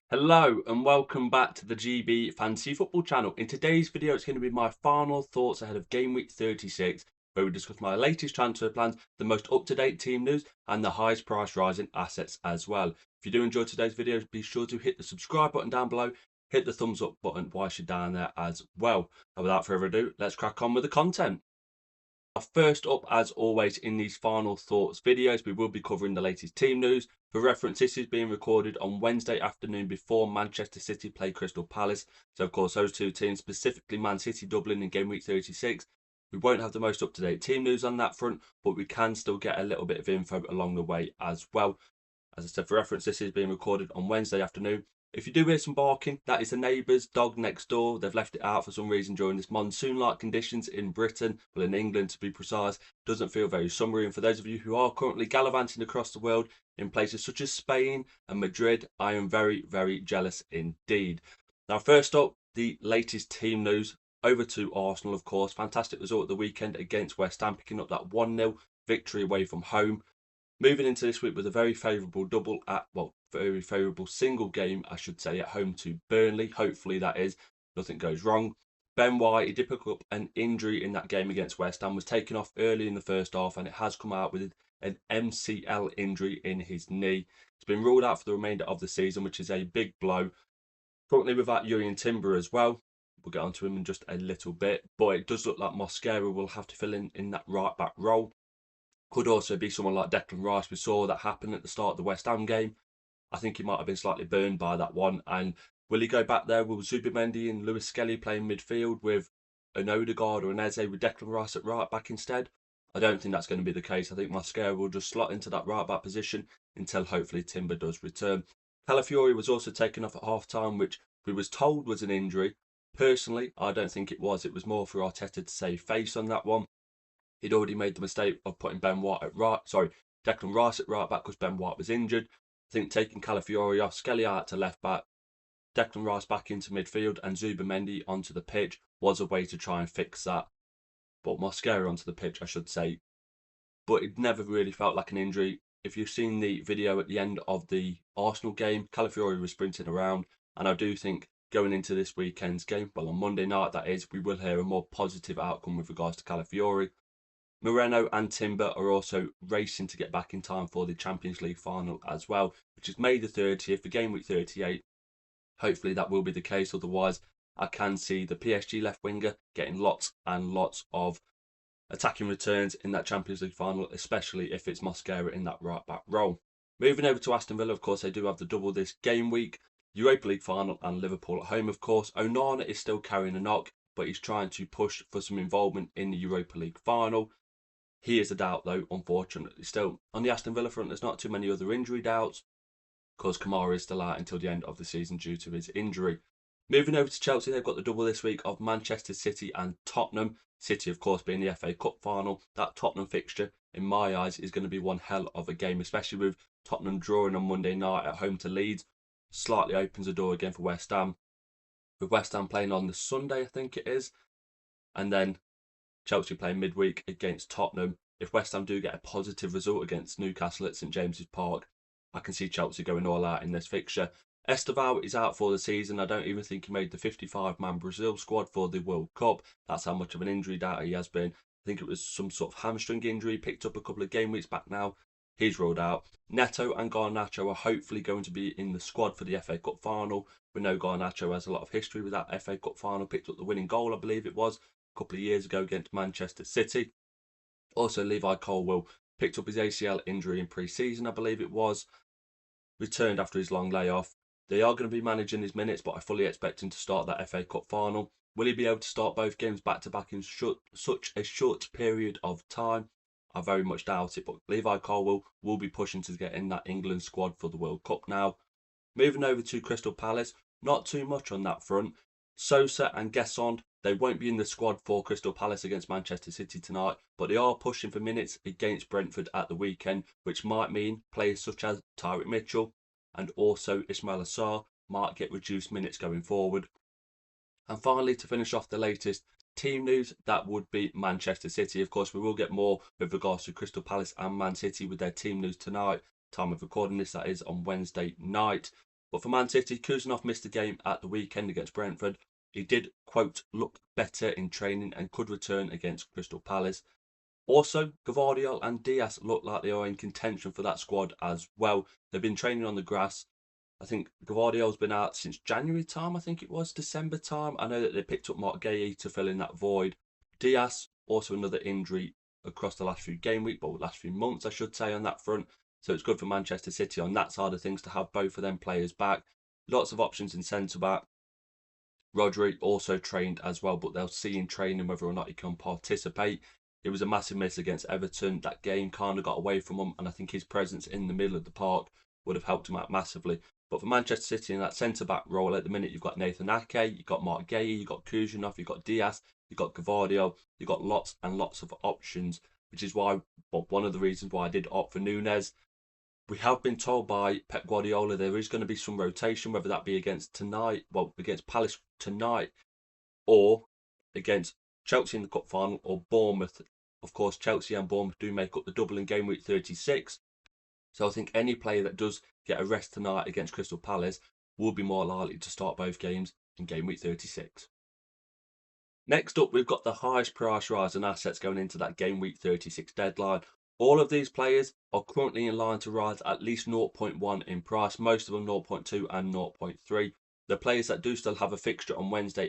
Hello and welcome back to the GB Fantasy Football channel. In today's video, it's going to be my final thoughts ahead of Game Week 36, where we discuss my latest transfer plans, the most up-to-date team news, and the highest price rising assets as well. If you do enjoy today's video, be sure to hit the subscribe button down below, hit the thumbs up button whilst you're down there as well. And without further ado, let's crack on with the content. First up, as always, in these final thoughts videos, we will be covering the latest team news. For reference, this is being recorded on Wednesday afternoon before Manchester City play Crystal Palace. So, of course, those two teams, specifically Man City Dublin in Game Week 36, we won't have the most up-to-date team news on that front, but we can still get a little bit of info along the way as well. As I said, for reference, this is being recorded on Wednesday afternoon. If you do hear some barking, that is the neighbour's dog next door. They've left it out for some reason during this monsoon-like conditions in Britain, well, in England to be precise. Doesn't feel very summery. And for those of you who are currently gallivanting across the world in places such as Spain and Madrid, I am very, very jealous indeed. Now, first up, the latest team news. Over to Arsenal, of course. Fantastic result at the weekend against West Ham, picking up that 1-0 victory away from home. Moving into this week with a very favourable very favourable single game, I should say, at home to Burnley. Hopefully that is, nothing goes wrong. Ben White, he did pick up an injury in that game against West Ham, was taken off early in the first half, and it has come out with an MCL injury in his knee. It's been ruled out for the remainder of the season, which is a big blow. Currently without Jurriën Timber as well. We'll get onto him in just a little bit, but it does look like Mosquera will have to fill in that right back role. Could also be someone like Declan Rice. We saw that happen at the start of the West Ham game. I think he might have been slightly burned by that one. And will he go back there? Will Zubimendi and Lewis Skelly play in midfield with an Odegaard or an Eze with Declan Rice at right back instead? I don't think that's going to be the case. I think Mosquera will just slot into that right back position until hopefully Timber does return. Calafiori was also taken off at half time, which we was told was an injury. Personally, I don't think it was. It was more for Arteta to save face on that one. He'd already made the mistake of putting Declan Rice at right back because Ben White was injured. I think taking Calafiori off, Skelly out to left back, Declan Rice back into midfield, and Zubimendi onto the pitch was a way to try and fix that. But Mosquera onto the pitch, I should say. But it never really felt like an injury. If you've seen the video at the end of the Arsenal game, Calafiori was sprinting around, and I do think going into this weekend's game, well, on Monday night that is, we will hear a more positive outcome with regards to Calafiori. Moreno and Timber are also racing to get back in time for the Champions League final as well, which is May the 30th for Game Week 38. Hopefully that will be the case. Otherwise, I can see the PSG left winger getting lots and lots of attacking returns in that Champions League final, especially if it's Mosquera in that right back role. Moving over to Aston Villa, of course, they do have the double this game week. Europa League final and Liverpool at home, of course. Onana is still carrying a knock, but he's trying to push for some involvement in the Europa League final. He is a doubt, though, unfortunately. Still, on the Aston Villa front, there's not too many other injury doubts because Kamara is still out until the end of the season due to his injury. Moving over to Chelsea, they've got the double this week of Manchester City and Tottenham. City, of course, being the FA Cup final. That Tottenham fixture, in my eyes, is going to be one hell of a game, especially with Tottenham drawing on Monday night at home to Leeds. Slightly opens the door again for West Ham. With West Ham playing on the Sunday, I think it is. And then Chelsea playing midweek against Tottenham. If West Ham do get a positive result against Newcastle at St James's Park, I can see Chelsea going all out in this fixture. Esteval is out for the season. I don't even think he made the 55-man Brazil squad for the World Cup. That's how much of an injury doubt he has been. I think it was some sort of hamstring injury, picked up a couple of game weeks back now. He's ruled out. Neto and Garnacho are hopefully going to be in the squad for the FA Cup final. We know Garnacho has a lot of history with that FA Cup final. Picked up the winning goal, I believe it was, couple of years ago against Manchester City. Also, Levi Colwill picked up his ACL injury in pre-season, I believe it was. Returned after his long layoff. They are going to be managing his minutes, but I fully expect him to start that FA Cup final. Will he be able to start both games back-to-back in such a short period of time? I very much doubt it, but Levi Colwill will be pushing to get in that England squad for the World Cup now. Moving over to Crystal Palace, not too much on that front. Sosa and Gesson, they won't be in the squad for Crystal Palace against Manchester City tonight, but they are pushing for minutes against Brentford at the weekend, which might mean players such as Tyrick Mitchell and also Ismail Assar might get reduced minutes going forward. And finally, to finish off the latest team news, that would be Manchester City. Of course, we will get more with regards to Crystal Palace and Man City with their team news tonight. Time of recording this, that is on Wednesday night. But for Man City, Kuzanov missed the game at the weekend against Brentford. He did, quote, look better in training and could return against Crystal Palace. Also, Gavardiol and Diaz look like they are in contention for that squad as well. They've been training on the grass. I think Gavardiol's been out since January time, I think it was, December time. I know that they picked up Mark Gay to fill in that void. Diaz, also another injury across the last few game week, but last few months, I should say, on that front. So it's good for Manchester City on that side of things to have both of them players back. Lots of options in centre back. Rodri also trained as well, but they'll see in training whether or not he can participate. It was a massive miss against Everton. That game kind of got away from him, and I think his presence in the middle of the park would have helped him out massively. But for Manchester City in that centre-back role at the minute, you've got Nathan Ake, you've got Mark Gay, you've got Kuzanov, you've got Diaz, you've got Gavardio, you've got lots and lots of options, which is why, well, one of the reasons why I did opt for Nunes. We have been told by Pep Guardiola there is going to be some rotation, whether that be against Palace tonight, or against Chelsea in the cup final, or Bournemouth. Of course, Chelsea and Bournemouth do make up the double in game week 36. So I think any player that does get a rest tonight against Crystal Palace will be more likely to start both games in game week 36. Next up, we've got the highest price rise in assets going into that game week 36 deadline. All of these players are currently in line to rise at least 0.1 in price, most of them 0.2 and 0.3. The players that do still have a fixture on Wednesday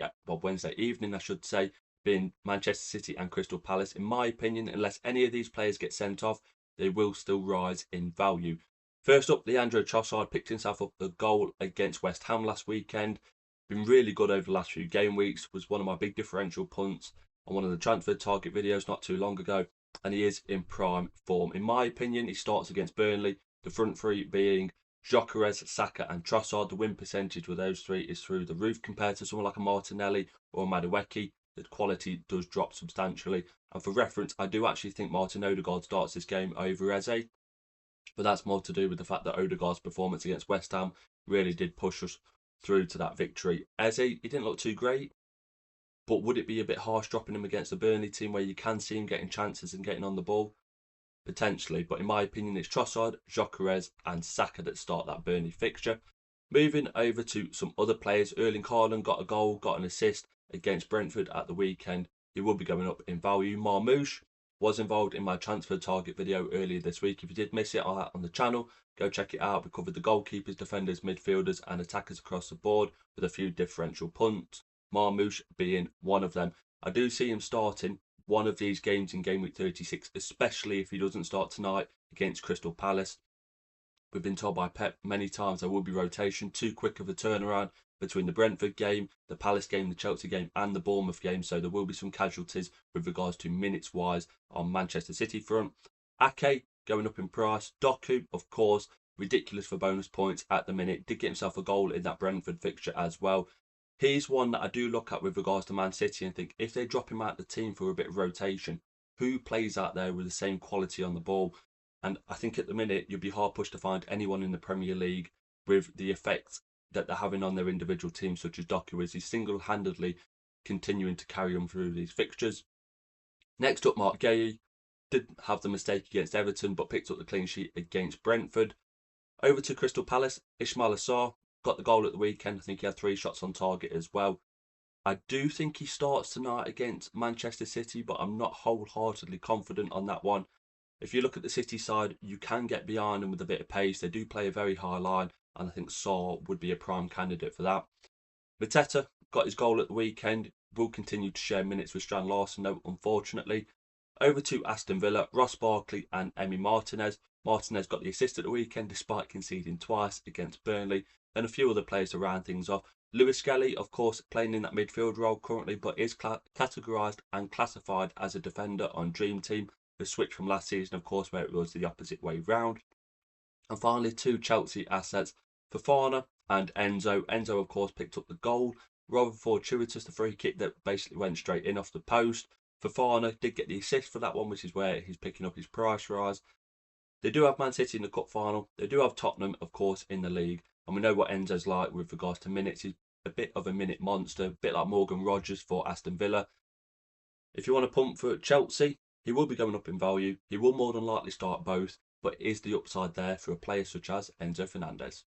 evening, I should say, being Manchester City and Crystal Palace. In my opinion, unless any of these players get sent off, they will still rise in value. First up, Leandro Trossard picked himself up a goal against West Ham last weekend. Been really good over the last few game weeks, was one of my big differential punts on one of the transfer target videos not too long ago, and he is in prime form. In my opinion, he starts against Burnley, the front three being Gyökeres, Saka and Trossard. The win percentage with those three is through the roof compared to someone like a Martinelli or a Madueke. The quality does drop substantially, and for reference, I do actually think Martin Odegaard starts this game over Eze, but that's more to do with the fact that Odegaard's performance against West Ham really did push us through to that victory. Eze, he didn't look too great, but would it be a bit harsh dropping him against the Burnley team where you can see him getting chances and getting on the ball? Potentially, but in my opinion, it's Trossard, Gyökeres and Saka that start that Burnley fixture. Moving over to some other players, Erling Haaland got a goal, got an assist against Brentford at the weekend. He will be going up in value. Marmoush was involved in my transfer target video earlier this week. If you did miss it on the channel, go check it out. We covered the goalkeepers, defenders, midfielders and attackers across the board with a few differential punts, Marmoush being one of them. I do see him starting one of these games in game week 36, especially if he doesn't start tonight against Crystal Palace. We've been told by Pep many times there will be rotation, too quick of a turnaround between the Brentford game, the Palace game, the Chelsea game and the Bournemouth game, so there will be some casualties with regards to minutes wise on Manchester City front. Ake going up in price. Doku, of course, ridiculous for bonus points at the minute, did get himself a goal in that Brentford fixture as well. He's one that I do look at with regards to Man City and think if they drop him out the team for a bit of rotation, who plays out there with the same quality on the ball? And I think at the minute you'd be hard pushed to find anyone in the Premier League with the effect that they're having on their individual teams, such as Doku, as he's single-handedly continuing to carry them through these fixtures. Next up, Mark Gay did have the mistake against Everton, but picked up the clean sheet against Brentford. Over to Crystal Palace, Ismail Assar got the goal at the weekend. I think he had 3 shots on target as well. I do think he starts tonight against Manchester City, but I'm not wholeheartedly confident on that one. If you look at the City side, you can get behind them with a bit of pace. They do play a very high line, and I think Saar would be a prime candidate for that. Mateta got his goal at the weekend, will continue to share minutes with Strand Larsen, though, unfortunately. Over to Aston Villa, Ross Barkley and Emi Martinez. Martinez got the assist at the weekend despite conceding twice against Burnley, and a few other players to round things off. Lewis Skelly, of course, playing in that midfield role currently, but is categorised and classified as a defender on Dream Team. The switch from last season, of course, where it was the opposite way round. And finally, 2 Chelsea assets, Fofana and Enzo. Enzo, of course, picked up the goal rather fortuitous, the free kick that basically went straight in off the post. Fofana did get the assist for that one, which is where he's picking up his price rise. They do have Man City in the cup final. They do have Tottenham, of course, in the league. And we know what Enzo's like with regards to minutes. He's a bit of a minute monster, a bit like Morgan Rogers for Aston Villa. If you want to pump for Chelsea, he will be going up in value. He will more than likely start both, but is the upside there for a player such as Enzo Fernandez?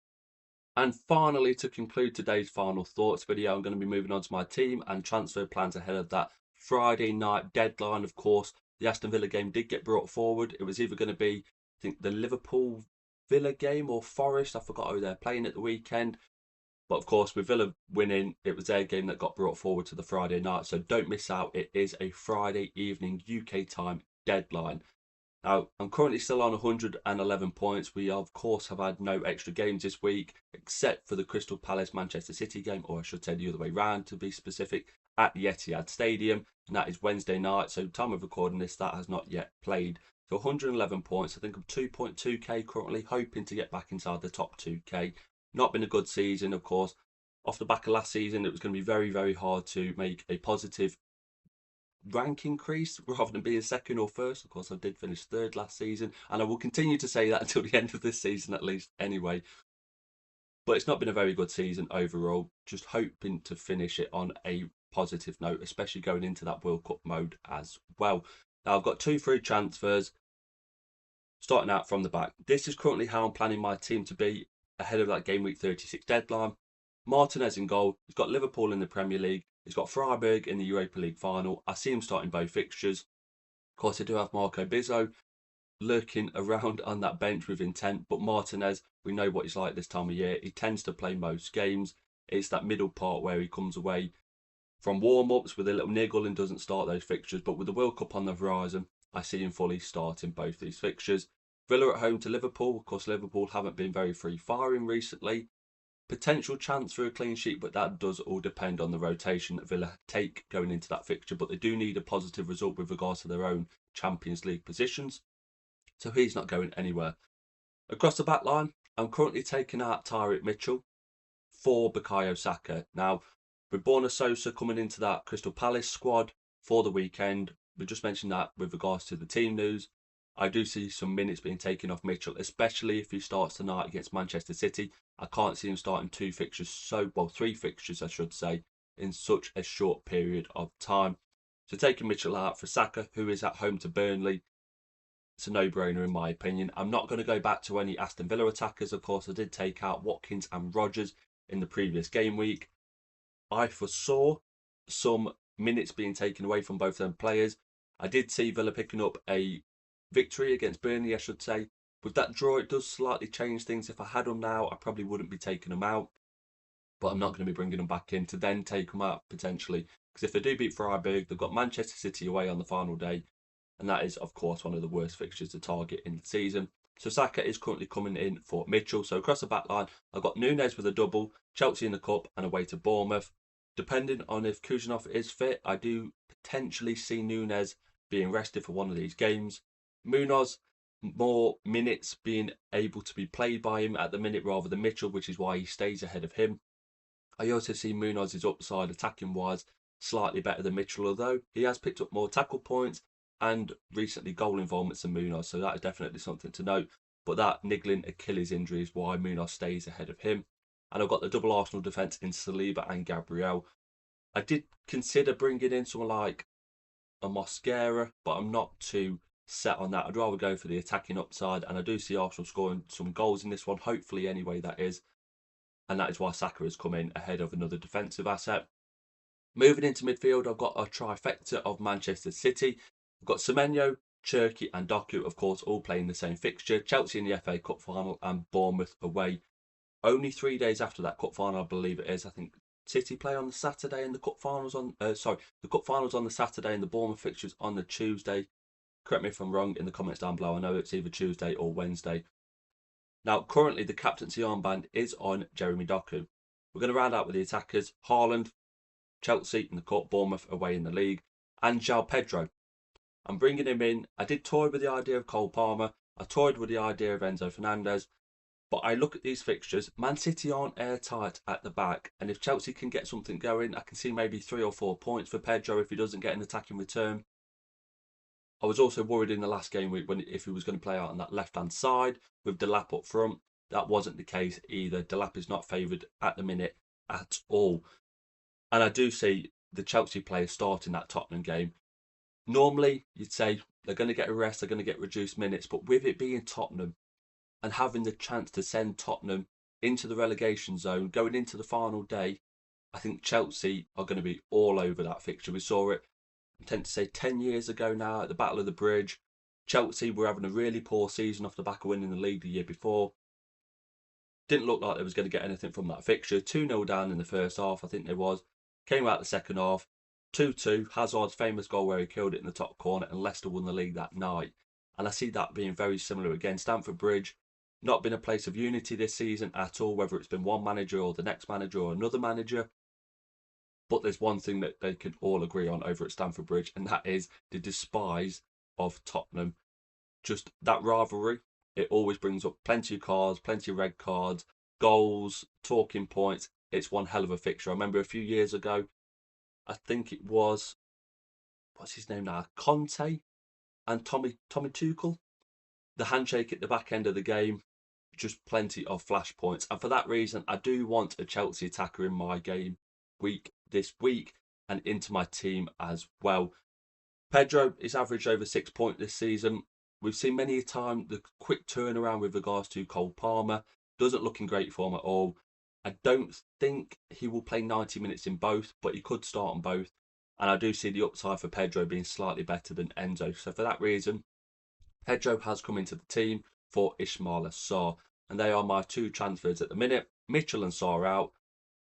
And finally, to conclude today's final thoughts video, I'm going to be moving on to my team and transfer plans ahead of that Friday night deadline. Of course, the Aston Villa game did get brought forward. It was either going to be, I think, the Liverpool Villa game or Forest. I forgot who they're playing at the weekend. But of course, with Villa winning, it was their game that got brought forward to the Friday night. So don't miss out. It is a Friday evening UK time deadline. Now, I'm currently still on 111 points. We, of course, have had no extra games this week, except for the Crystal Palace Manchester City game, or I should say the other way round to be specific, at the Etihad Stadium. And that is Wednesday night. So, time of recording this, that has not yet played. So, 111 points. I think I'm 2.2k currently, hoping to get back inside the top 2k. Not been a good season, of course. Off the back of last season, it was going to be very, very hard to make a positive rank increase rather than being second or first. Of course, I did finish third last season, and I will continue to say that until the end of this season at least anyway. But it's not been a very good season overall. Just hoping to finish it on a positive note, especially going into that World Cup mode as well. Now, I've got 2 free transfers starting out from the back. This is currently how I'm planning my team to be ahead of that Game Week 36 deadline. Martinez in goal. He's got Liverpool in the Premier League. He's got Freiburg in the Europa League final. I see him starting both fixtures. Of course, I do have Marco Bizzo lurking around on that bench with intent, but Martinez, we know what he's like this time of year. He tends to play most games. It's that middle part where he comes away from warm-ups with a little niggle and doesn't start those fixtures. But with the World Cup on the horizon, I see him fully starting both these fixtures. Villa at home to Liverpool. Of course, Liverpool haven't been very free-firing recently. Potential chance for a clean sheet, but that does all depend on the rotation that Villa take going into that fixture. But they do need a positive result with regards to their own Champions League positions. So he's not going anywhere. Across the back line, I'm currently taking out Tyreek Mitchell for Bukayo Saka. Now, with Borna Sosa coming into that Crystal Palace squad for the weekend, we just mentioned that with regards to the team news. I do see some minutes being taken off Mitchell, especially if he starts tonight against Manchester City. I can't see him starting 2 fixtures, 3 fixtures, I should say, in such a short period of time. So taking Mitchell out for Saka, who is at home to Burnley, it's a no-brainer in my opinion. I'm not going to go back to any Aston Villa attackers. Of course, I did take out Watkins and Rodgers in the previous game week. I foresaw some minutes being taken away from both them players. I did see Villa picking up a victory against Burnley, I should say. With that draw, it does slightly change things. If I had them now, I probably wouldn't be taking them out. But I'm not going to be bringing them back in to then take them out potentially. Because if they do beat Freiburg, they've got Manchester City away on the final day. And that is, of course, one of the worst fixtures to target in the season. So Saka is currently coming in for Mitchell. So across the back line, I've got Nunez with a double, Chelsea in the cup, and away to Bournemouth. Depending on if Kuznov is fit, I do potentially see Nunez being rested for one of these games. Munoz, more minutes being able to be played by him at the minute rather than Mitchell, which is why he stays ahead of him. I also see Munoz's upside attacking-wise slightly better than Mitchell, although he has picked up more tackle points and recently goal involvements than Munoz, so that is definitely something to note. But that niggling Achilles injury is why Munoz stays ahead of him. And I've got the double Arsenal defence in Saliba and Gabriel. I did consider bringing in someone like a Mosquera, but I'm not too set on that. I'd rather go for the attacking upside, and I do see Arsenal scoring some goals in this one, hopefully anyway, that is. And that is why Saka has come in ahead of another defensive asset. Moving into midfield, I've got a trifecta of Manchester City. I've got Semenyo, Cherki and Doku, of course, all playing the same fixture. Chelsea in the FA Cup final and Bournemouth away. Only 3 days after that cup final, I believe it is. I think City play on the Saturday and the cup finals on... the cup finals on the Saturday and the Bournemouth fixtures on the Tuesday. Correct me if I'm wrong in the comments down below. I know it's either Tuesday or Wednesday. Now, currently, the captaincy armband is on Jeremy Doku. We're going to round out with the attackers. Haaland, Chelsea in the cup, Bournemouth away in the league. And João Pedro. I'm bringing him in. I did toy with the idea of Cole Palmer. I toyed with the idea of Enzo Fernandez. But I look at these fixtures. Man City aren't airtight at the back. And if Chelsea can get something going, I can see maybe 3 or 4 points for Pedro if he doesn't get an attacking return. I was also worried in the last game week if he was going to play out on that left-hand side with Delap up front. That wasn't the case either. Delap is not favoured at the minute at all. And I do see the Chelsea players starting that Tottenham game. Normally, you'd say they're going to get a rest, they're going to get reduced minutes. But with it being Tottenham and having the chance to send Tottenham into the relegation zone, going into the final day, I think Chelsea are going to be all over that fixture. We saw it, I tend to say 10 years ago now at the Battle of the Bridge. Chelsea were having a really poor season off the back of winning the league the year before. Didn't look like they was going to get anything from that fixture. 2-0 down in the first half, I think there was. Came out the second half, 2-2. Hazard's famous goal where he killed it in the top corner, and Leicester won the league that night. And I see that being very similar again. Stamford Bridge, not been a place of unity this season at all, whether it's been one manager or the next manager or another manager. But there's one thing that they can all agree on over at Stamford Bridge, and that is the despise of Tottenham. Just that rivalry, it always brings up plenty of cards, plenty of red cards, goals, talking points. It's one hell of a fixture. I remember a few years ago, I think it was, what's his name now? Conte and Tommy Tuchel. The handshake at the back end of the game, just plenty of flashpoints. And for that reason, I do want a Chelsea attacker in my game week this week and into my team as well. Pedro is averaged over 6 points this season. We've seen many a time the quick turnaround with regards to Cole Palmer. Doesn't look in great form at all. I don't think he will play 90 minutes in both, but he could start on both. And I do see the upside for Pedro being slightly better than Enzo. So for that reason, Pedro has come into the team for Ismaila Sarr. And they are my two transfers at the minute. Mitchell and Sarr out.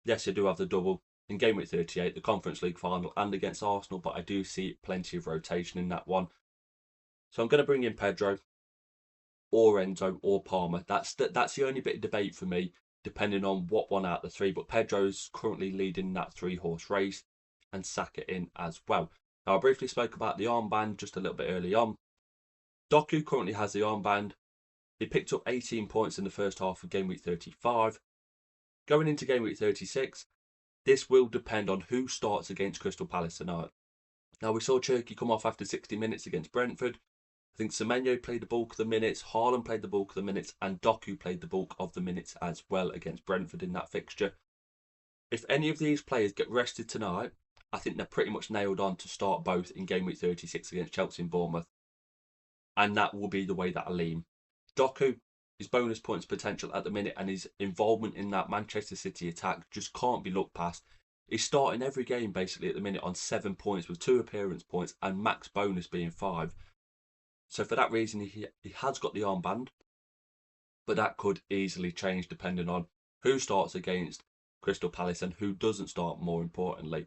Yes, I do have the double in game week 38, the Conference League final, and against Arsenal, but I do see plenty of rotation in that one. So I'm going to bring in Pedro or Enzo or Palmer. That's the only bit of debate for me, depending on what one out of the three. But Pedro's currently leading that 3-horse race, and Saka in as well. Now, I briefly spoke about the armband just a little bit early on. Doku currently has the armband. He picked up 18 points in the first half of game week 35. Going into game week 36, this will depend on who starts against Crystal Palace tonight. Now, we saw Cherki come off after 60 minutes against Brentford. I think Semenyo played the bulk of the minutes, Haaland played the bulk of the minutes, and Doku played the bulk of the minutes as well against Brentford in that fixture. If any of these players get rested tonight, I think they're pretty much nailed on to start both in game week 36 against Chelsea and Bournemouth. And that will be the way that I lean. Doku, his bonus points potential at the minute and his involvement in that Manchester City attack just can't be looked past. He's starting every game basically at the minute on 7 points with 2 appearance points and max bonus being 5. So for that reason, he has got the armband, but that could easily change depending on who starts against Crystal Palace and who doesn't start, more importantly.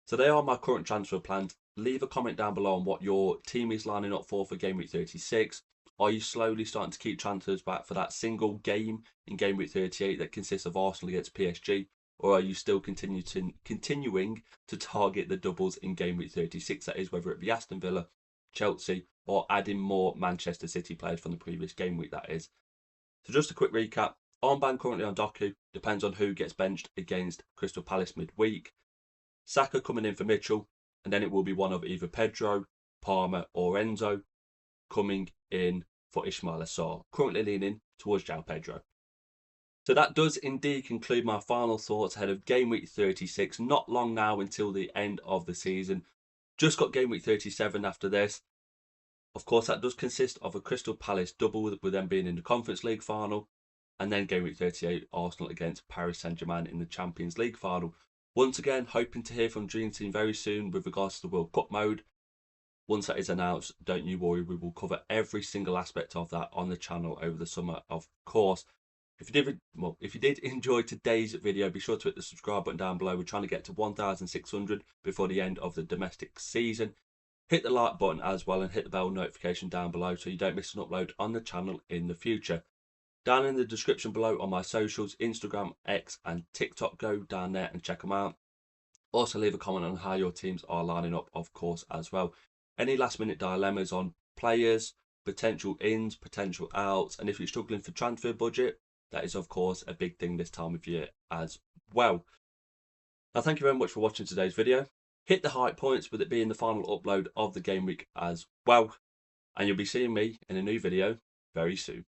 So they are my current transfer plans. Leave a comment down below on what your team is lining up for game week 36. Are you slowly starting to keep transfers back for that single game in game week 38 that consists of Arsenal against PSG? Or are you still continuing to target the doubles in game week 36? That is, whether it be Aston Villa, Chelsea, or adding more Manchester City players from the previous game week, that is. So just a quick recap. Armband currently on Doku. Depends on who gets benched against Crystal Palace midweek. Saka coming in for Mitchell. And then it will be one of either Pedro, Palmer, or Enzo coming in for Ismaila Sarr. Currently leaning towards João Pedro. So that does indeed conclude my final thoughts ahead of game week 36. Not long now until the end of the season. Just got game week 37 after this. Of course, that does consist of a Crystal Palace double with them being in the Conference League final. And then game week 38, Arsenal against Paris Saint-Germain in the Champions League final. Once again, hoping to hear from Dream Team very soon with regards to the World Cup mode. Once that is announced, don't you worry, we will cover every single aspect of that on the channel over the summer, of course. If you did enjoy today's video, be sure to hit the subscribe button down below. We're trying to get to 1,600 before the end of the domestic season. Hit the like button as well and hit the bell notification down below so you don't miss an upload on the channel in the future. Down in the description below on my socials, Instagram, X and TikTok. Go down there and check them out. Also leave a comment on how your teams are lining up, of course, as well. Any last minute dilemmas on players, potential ins, potential outs, and if you're struggling for transfer budget, that is of course a big thing this time of year as well. Now thank you very much for watching today's video. Hit the hype points with it being the final upload of the game week as well. And you'll be seeing me in a new video very soon.